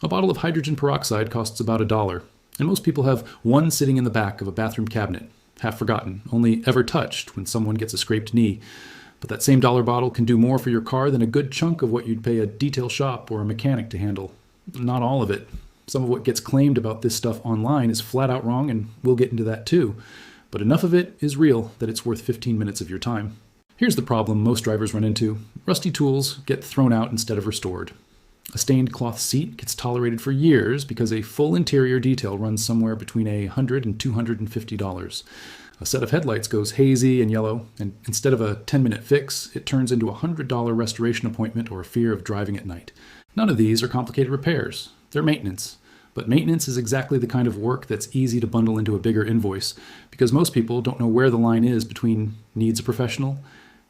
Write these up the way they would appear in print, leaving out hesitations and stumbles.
A bottle of hydrogen peroxide costs about $1, and most people have one sitting in the back of a bathroom cabinet, half forgotten, only ever touched when someone gets a scraped knee. But that same dollar bottle can do more for your car than a good chunk of what you'd pay a detail shop or a mechanic to handle. Not all of it. Some of what gets claimed about this stuff online is flat out wrong, and we'll get into that too. But enough of it is real that it's worth 15 minutes of your time. Here's the problem most drivers run into. Rusty tools get thrown out instead of restored. A stained cloth seat gets tolerated for years because a full interior detail runs somewhere between $100 and $250. A set of headlights goes hazy and yellow, and instead of a 10-minute fix, it turns into a $100 restoration appointment or a fear of driving at night. None of these are complicated repairs. They're maintenance. But maintenance is exactly the kind of work that's easy to bundle into a bigger invoice, because most people don't know where the line is between needs a professional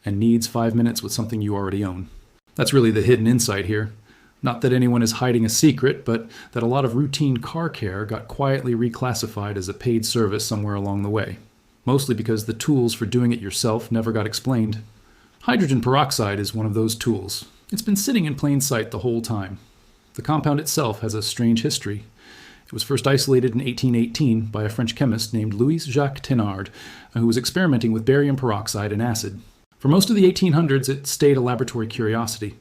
and needs 5 minutes with something you already own. That's really the hidden insight here. Not that anyone is hiding a secret, but that a lot of routine car care got quietly reclassified as a paid service somewhere along the way. Mostly because the tools for doing it yourself never got explained. Hydrogen peroxide is one of those tools. It's been sitting in plain sight the whole time. The compound itself has a strange history. It was first isolated in 1818 by a French chemist named Louis-Jacques Thénard, who was experimenting with barium peroxide and acid. For most of the 1800s, it stayed a laboratory curiosity.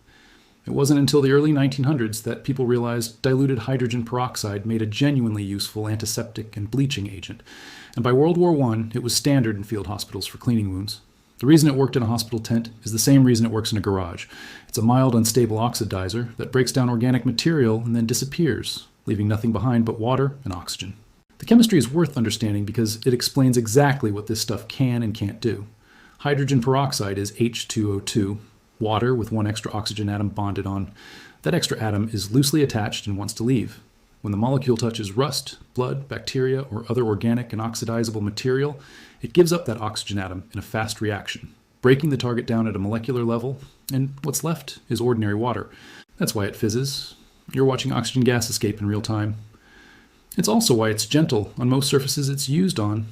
It wasn't until the early 1900s that people realized diluted hydrogen peroxide made a genuinely useful antiseptic and bleaching agent, and by World War I, it was standard in field hospitals for cleaning wounds. The reason it worked in a hospital tent is the same reason it works in a garage. It's a mild, unstable oxidizer that breaks down organic material and then disappears, leaving nothing behind but water and oxygen. The chemistry is worth understanding because it explains exactly what this stuff can and can't do. Hydrogen peroxide is H2O2, water with one extra oxygen atom bonded on. That extra atom is loosely attached and wants to leave. When the molecule touches rust, blood, bacteria, or other organic and oxidizable material, it gives up that oxygen atom in a fast reaction, breaking the target down at a molecular level, and what's left is ordinary water. That's why it fizzes. You're watching oxygen gas escape in real time. It's also why it's gentle on most surfaces it's used on.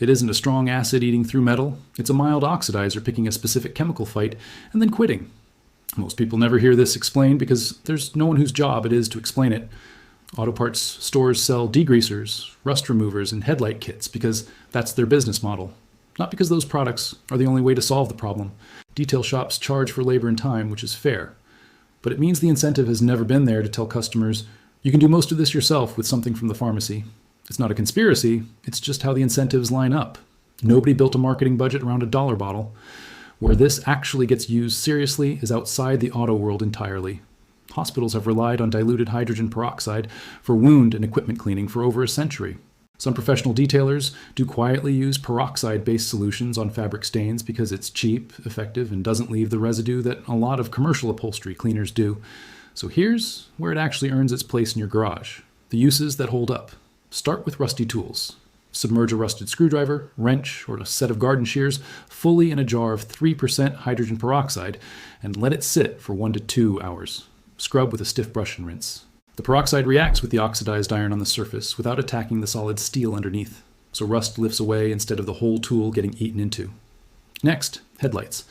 It isn't a strong acid eating through metal. It's a mild oxidizer picking a specific chemical fight and then quitting. Most people never hear this explained because there's no one whose job it is to explain it. Auto parts stores sell degreasers, rust removers, and headlight kits because that's their business model. Not because those products are the only way to solve the problem. Detail shops charge for labor and time, which is fair. But it means the incentive has never been there to tell customers, you can do most of this yourself with something from the pharmacy. It's not a conspiracy, it's just how the incentives line up. Nobody built a marketing budget around a dollar bottle. Where this actually gets used seriously is outside the auto world entirely. Hospitals have relied on diluted hydrogen peroxide for wound and equipment cleaning for over a century. Some professional detailers do quietly use peroxide-based solutions on fabric stains because it's cheap, effective, and doesn't leave the residue that a lot of commercial upholstery cleaners do. So here's where it actually earns its place in your garage. The uses that hold up. Start with rusty tools. Submerge a rusted screwdriver, wrench, or a set of garden shears fully in a jar of 3% hydrogen peroxide and let it sit for 1 to 2 hours. Scrub with a stiff brush and rinse. The peroxide reacts with the oxidized iron on the surface without attacking the solid steel underneath, so rust lifts away instead of the whole tool getting eaten into. Next, headlights.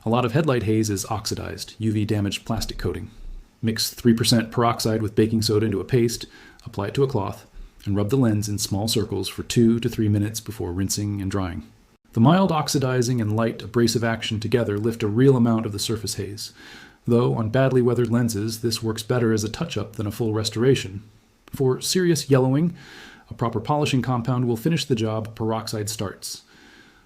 A lot of headlight haze is oxidized, UV-damaged plastic coating. Mix 3% peroxide with baking soda into a paste, apply it to a cloth, and rub the lens in small circles for 2 to 3 minutes before rinsing and drying. The mild oxidizing and light abrasive action together lift a real amount of the surface haze, though on badly weathered lenses this works better as a touch-up than a full restoration. For serious yellowing, a proper polishing compound will finish the job peroxide starts.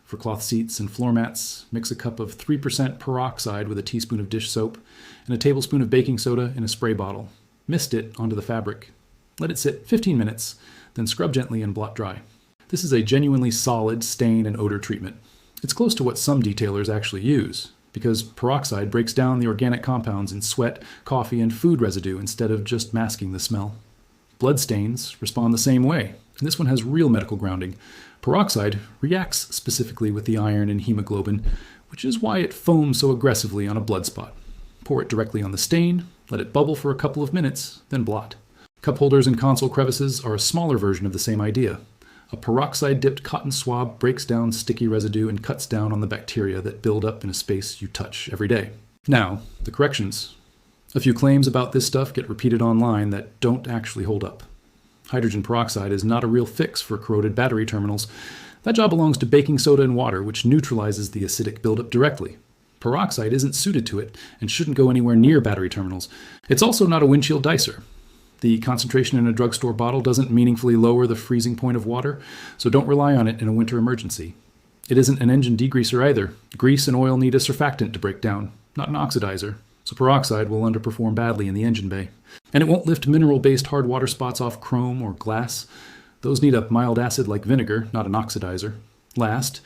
For cloth seats and floor mats, mix a cup of 3% peroxide with a teaspoon of dish soap and a tablespoon of baking soda in a spray bottle. Mist it onto the fabric. Let it sit 15 minutes, then scrub gently and blot dry. This is a genuinely solid stain and odor treatment. It's close to what some detailers actually use, because peroxide breaks down the organic compounds in sweat, coffee, and food residue instead of just masking the smell. Blood stains respond the same way, and this one has real medical grounding. Peroxide reacts specifically with the iron in hemoglobin, which is why it foams so aggressively on a blood spot. Pour it directly on the stain, let it bubble for a couple of minutes, then blot. Cup holders and console crevices are a smaller version of the same idea. A peroxide-dipped cotton swab breaks down sticky residue and cuts down on the bacteria that build up in a space you touch every day. Now, the corrections. A few claims about this stuff get repeated online that don't actually hold up. Hydrogen peroxide is not a real fix for corroded battery terminals. That job belongs to baking soda and water, which neutralizes the acidic buildup directly. Peroxide isn't suited to it and shouldn't go anywhere near battery terminals. It's also not a windshield dicer. The concentration in a drugstore bottle doesn't meaningfully lower the freezing point of water, so don't rely on it in a winter emergency. It isn't an engine degreaser either. Grease and oil need a surfactant to break down, not an oxidizer, so peroxide will underperform badly in the engine bay. And it won't lift mineral-based hard water spots off chrome or glass. Those need a mild acid like vinegar, not an oxidizer. Last,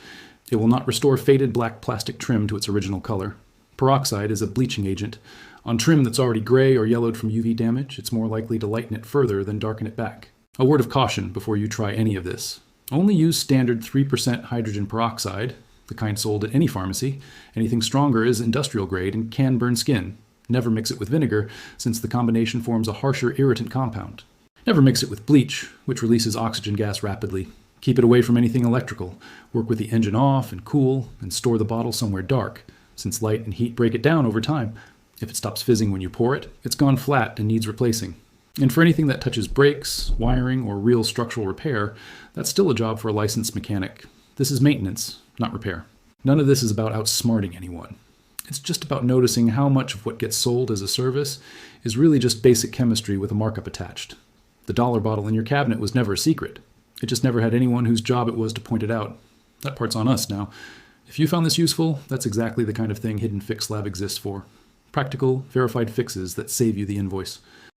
it will not restore faded black plastic trim to its original color. Peroxide is a bleaching agent. On trim that's already gray or yellowed from UV damage, it's more likely to lighten it further than darken it back. A word of caution before you try any of this. Only use standard 3% hydrogen peroxide, the kind sold at any pharmacy. Anything stronger is industrial grade and can burn skin. Never mix it with vinegar, since the combination forms a harsher irritant compound. Never mix it with bleach, which releases oxygen gas rapidly. Keep it away from anything electrical. Work with the engine off and cool, and store the bottle somewhere dark, since light and heat break it down over time. If it stops fizzing when you pour it, it's gone flat and needs replacing. And for anything that touches brakes, wiring, or real structural repair, that's still a job for a licensed mechanic. This is maintenance, not repair. None of this is about outsmarting anyone. It's just about noticing how much of what gets sold as a service is really just basic chemistry with a markup attached. The dollar bottle in your cabinet was never a secret. It just never had anyone whose job it was to point it out. That part's on us now. If you found this useful, that's exactly the kind of thing Hidden Fix Lab exists for. Practical, verified fixes that save you the invoice.